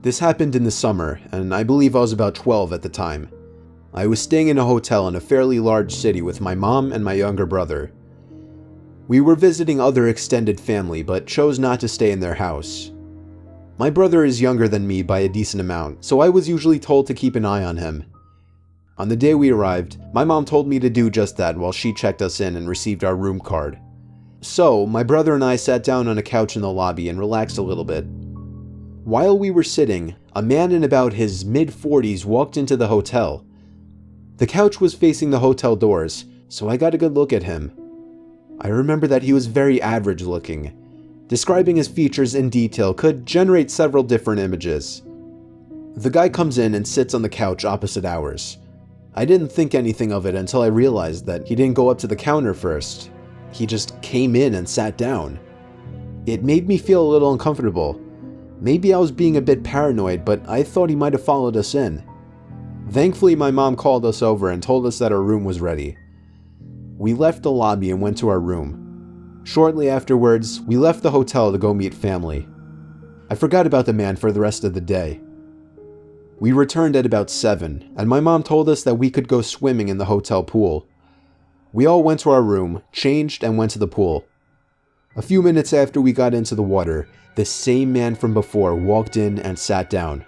This happened in the summer, and I believe I was about 12 at the time. I was staying in a hotel in a fairly large city with my mom and my younger brother. We were visiting other extended family, but chose not to stay in their house. My brother is younger than me by a decent amount, so I was usually told to keep an eye on him. On the day we arrived, my mom told me to do just that while she checked us in and received our room card. So, my brother and I sat down on a couch in the lobby and relaxed a little bit. While we were sitting, a man in about his mid-40s walked into the hotel. The couch was facing the hotel doors, so I got a good look at him. I remember that he was very average looking. Describing his features in detail could generate several different images. The guy comes in and sits on the couch opposite ours. I didn't think anything of it until I realized that he didn't go up to the counter first. He just came in and sat down. It made me feel a little uncomfortable. Maybe I was being a bit paranoid, but I thought he might have followed us in. Thankfully, my mom called us over and told us that our room was ready. We left the lobby and went to our room. Shortly afterwards, we left the hotel to go meet family. I forgot about the man for the rest of the day. We returned at about 7, and my mom told us that we could go swimming in the hotel pool. We all went to our room, changed, and went to the pool. A few minutes after we got into the water, the same man from before walked in and sat down.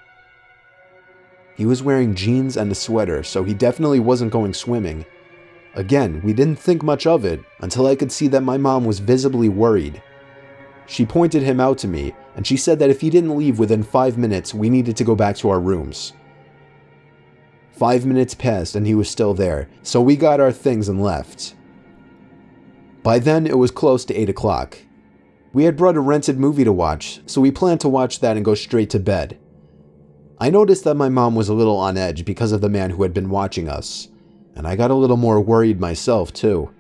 He was wearing jeans and a sweater, so he definitely wasn't going swimming. Again, we didn't think much of it until I could see that my mom was visibly worried. She pointed him out to me, and she said that if he didn't leave within 5 minutes, we needed to go back to our rooms. 5 minutes passed and he was still there, so we got our things and left. By then, it was close to 8 o'clock. We had brought a rented movie to watch, so we planned to watch that and go straight to bed. I noticed that my mom was a little on edge because of the man who had been watching us, and I got a little more worried myself too.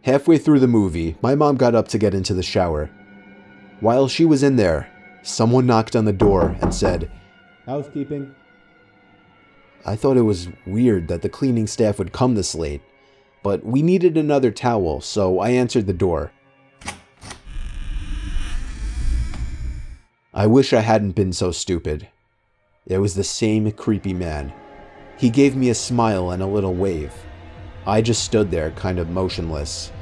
Halfway through the movie, my mom got up to get into the shower. While she was in there, someone knocked on the door and said, "Housekeeping." I thought it was weird that the cleaning staff would come this late, but we needed another towel, so I answered the door. I wish I hadn't been so stupid. It was the same creepy man. He gave me a smile and a little wave. I just stood there, kind of motionless.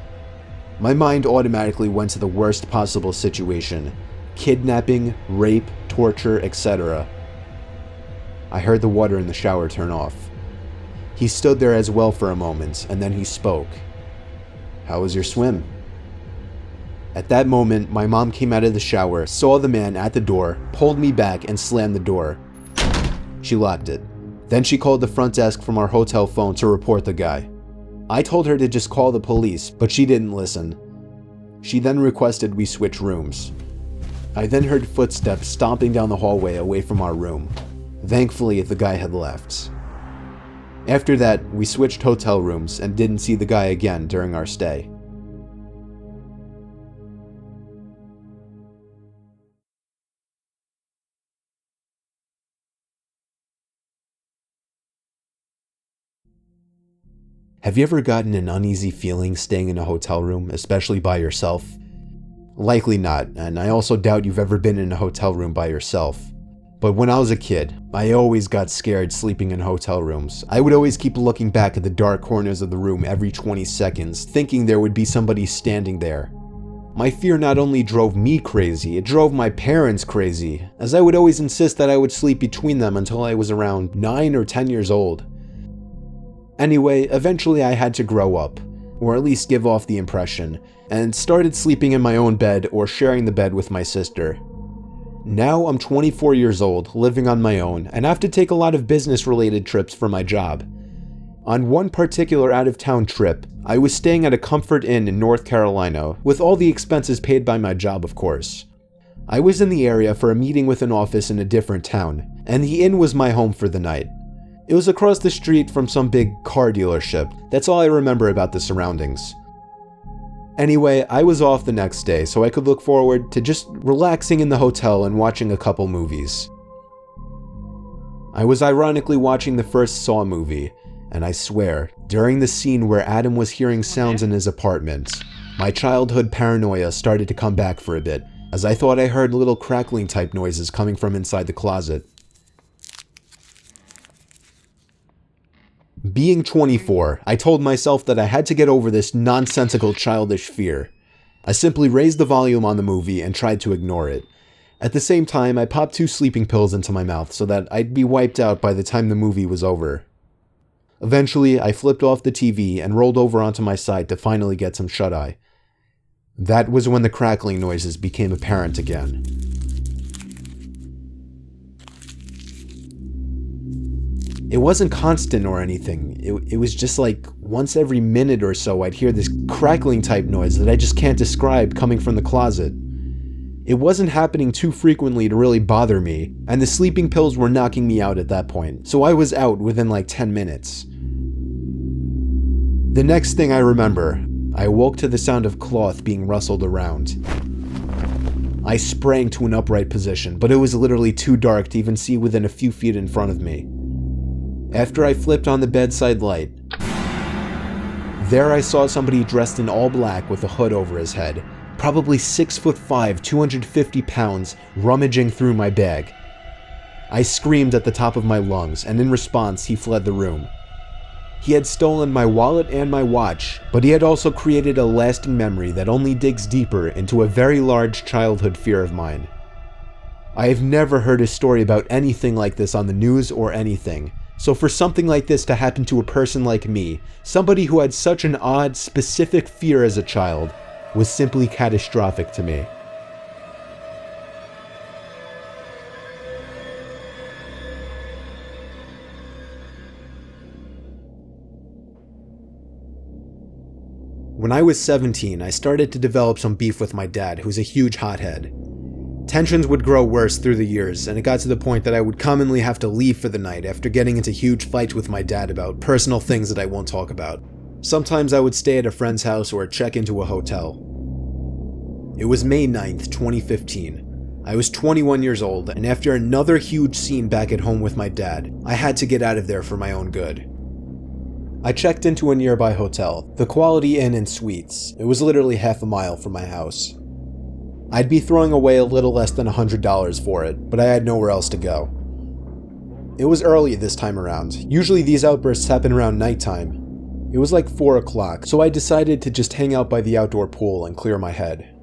My mind automatically went to the worst possible situation: kidnapping, rape, torture, etc. I heard the water in the shower turn off. He stood there as well for a moment, and then he spoke. "How was your swim?" At that moment, my mom came out of the shower, saw the man at the door, pulled me back, and slammed the door. She locked it. Then she called the front desk from our hotel phone to report the guy. I told her to just call the police, but she didn't listen. She then requested we switch rooms. I then heard footsteps stomping down the hallway away from our room. Thankfully, the guy had left. After that, we switched hotel rooms and didn't see the guy again during our stay. Have you ever gotten an uneasy feeling staying in a hotel room, especially by yourself? Likely not, and I also doubt you've ever been in a hotel room by yourself. But when I was a kid, I always got scared sleeping in hotel rooms. I would always keep looking back at the dark corners of the room every 20 seconds, thinking there would be somebody standing there. My fear not only drove me crazy, it drove my parents crazy, as I would always insist that I would sleep between them until I was around 9 or 10 years old. Anyway, eventually I had to grow up, or at least give off the impression, and started sleeping in my own bed or sharing the bed with my sister. Now I'm 24 years old, living on my own, and have to take a lot of business-related trips for my job. On one particular out-of-town trip, I was staying at a Comfort Inn in North Carolina, with all the expenses paid by my job, of course. I was in the area for a meeting with an office in a different town, and the inn was my home for the night. It was across the street from some big car dealership. That's all I remember about the surroundings. Anyway, I was off the next day, so I could look forward to just relaxing in the hotel and watching a couple movies. I was ironically watching the first Saw movie, and I swear, during the scene where Adam was hearing sounds in his apartment, my childhood paranoia started to come back for a bit, as I thought I heard little crackling type noises coming from inside the closet. Being 24, I told myself that I had to get over this nonsensical childish fear. I simply raised the volume on the movie and tried to ignore it. At the same time, I popped 2 sleeping pills into my mouth so that I'd be wiped out by the time the movie was over. Eventually, I flipped off the TV and rolled over onto my side to finally get some shut-eye. That was when the crackling noises became apparent again. It wasn't constant or anything. It was just like once every minute or so I'd hear this crackling type noise that I just can't describe coming from the closet. It wasn't happening too frequently to really bother me, and the sleeping pills were knocking me out at that point, so I was out within like 10 minutes. The next thing I remember, I awoke to the sound of cloth being rustled around. I sprang to an upright position, but it was literally too dark to even see within a few feet in front of me. After I flipped on the bedside light, there I saw somebody dressed in all black with a hood over his head, probably 6'5", 250 pounds, rummaging through my bag. I screamed at the top of my lungs, and in response, he fled the room. He had stolen my wallet and my watch, but he had also created a lasting memory that only digs deeper into a very large childhood fear of mine. I have never heard a story about anything like this on the news or anything, so for something like this to happen to a person like me, somebody who had such an odd, specific fear as a child, was simply catastrophic to me. When I was 17, I started to develop some beef with my dad, who's a huge hothead. Tensions would grow worse through the years, and it got to the point that I would commonly have to leave for the night after getting into huge fights with my dad about personal things that I won't talk about. Sometimes I would stay at a friend's house or check into a hotel. It was May 9th, 2015. I was 21 years old, and after another huge scene back at home with my dad, I had to get out of there for my own good. I checked into a nearby hotel, the Quality Inn and Suites. It was literally half a mile from my house. I'd be throwing away a little less than $100 for it, but I had nowhere else to go. It was early this time around. Usually these outbursts happen around nighttime. It was like 4 o'clock, so I decided to just hang out by the outdoor pool and clear my head.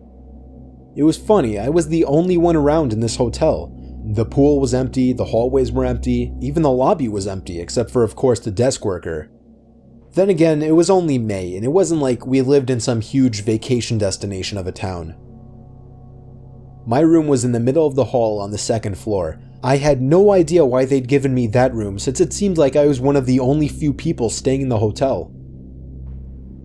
It was funny, I was the only one around in this hotel. The pool was empty, the hallways were empty, even the lobby was empty, except for, of course, the desk worker. Then again, it was only May, and it wasn't like we lived in some huge vacation destination of a town. My room was in the middle of the hall on the 2nd floor. I had no idea why they'd given me that room, since it seemed like I was one of the only few people staying in the hotel.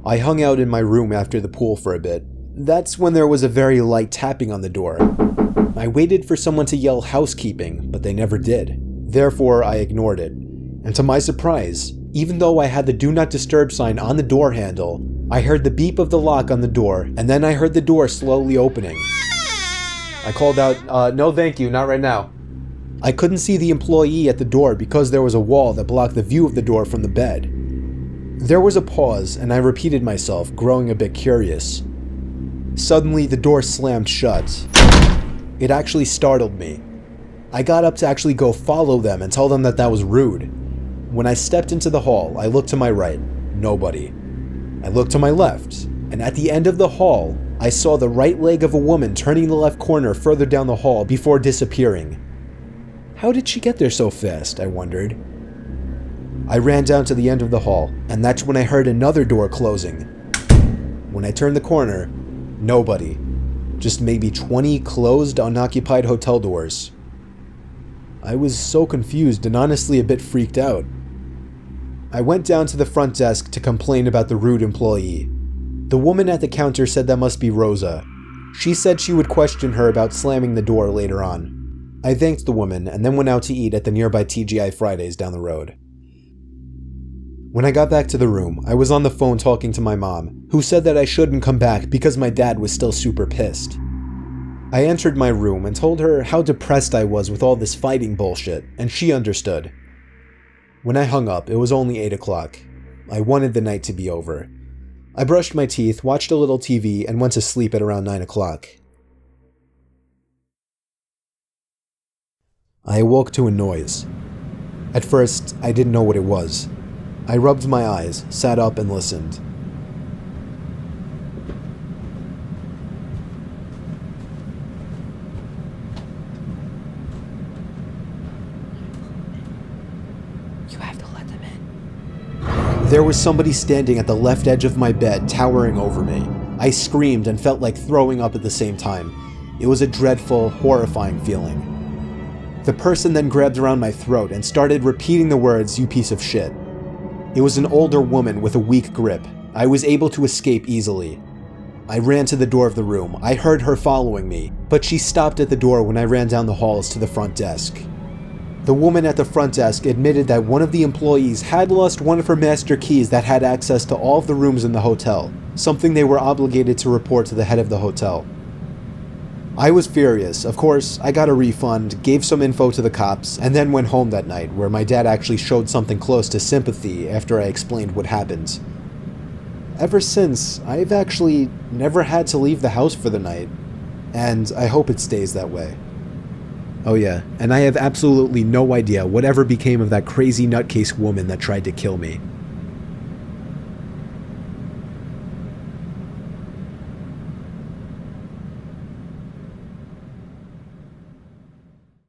I hung out in my room after the pool for a bit. That's when there was a very light tapping on the door. I waited for someone to yell housekeeping, but they never did. Therefore, I ignored it. And to my surprise, even though I had the do not disturb sign on the door handle, I heard the beep of the lock on the door, and then I heard the door slowly opening. I called out, no thank you, not right now. I couldn't see the employee at the door because there was a wall that blocked the view of the door from the bed. There was a pause, and I repeated myself, growing a bit curious. Suddenly, the door slammed shut. It actually startled me. I got up to actually go follow them and tell them that that was rude. When I stepped into the hall, I looked to my right. Nobody. I looked to my left, and at the end of the hall, I saw the right leg of a woman turning the left corner further down the hall before disappearing. How did she get there so fast, I wondered. I ran down to the end of the hall, and that's when I heard another door closing. When I turned the corner, nobody. Just maybe 20 closed, unoccupied hotel doors. I was so confused and honestly a bit freaked out. I went down to the front desk to complain about the rude employee. The woman at the counter said that must be Rosa. She said she would question her about slamming the door later on. I thanked the woman and then went out to eat at the nearby TGI Fridays down the road. When I got back to the room, I was on the phone talking to my mom, who said that I shouldn't come back because my dad was still super pissed. I entered my room and told her how depressed I was with all this fighting bullshit, and she understood. When I hung up, it was only 8 o'clock. I wanted the night to be over. I brushed my teeth, watched a little TV, and went to sleep at around 9 o'clock. I awoke to a noise. At first, I didn't know what it was. I rubbed my eyes, sat up, and listened. You have to let them in. There was somebody standing at the left edge of my bed, towering over me. I screamed and felt like throwing up at the same time. It was a dreadful, horrifying feeling. The person then grabbed around my throat and started repeating the words, "You piece of shit." It was an older woman with a weak grip. I was able to escape easily. I ran to the door of the room. I heard her following me, but she stopped at the door when I ran down the halls to the front desk. The woman at the front desk admitted that one of the employees had lost one of her master keys that had access to all of the rooms in the hotel, something they were obligated to report to the head of the hotel. I was furious. Of course, I got a refund, gave some info to the cops, and then went home that night, where my dad actually showed something close to sympathy after I explained what happened. Ever since, I've actually never had to leave the house for the night, and I hope it stays that way. Oh yeah, and I have absolutely no idea whatever became of that crazy nutcase woman that tried to kill me.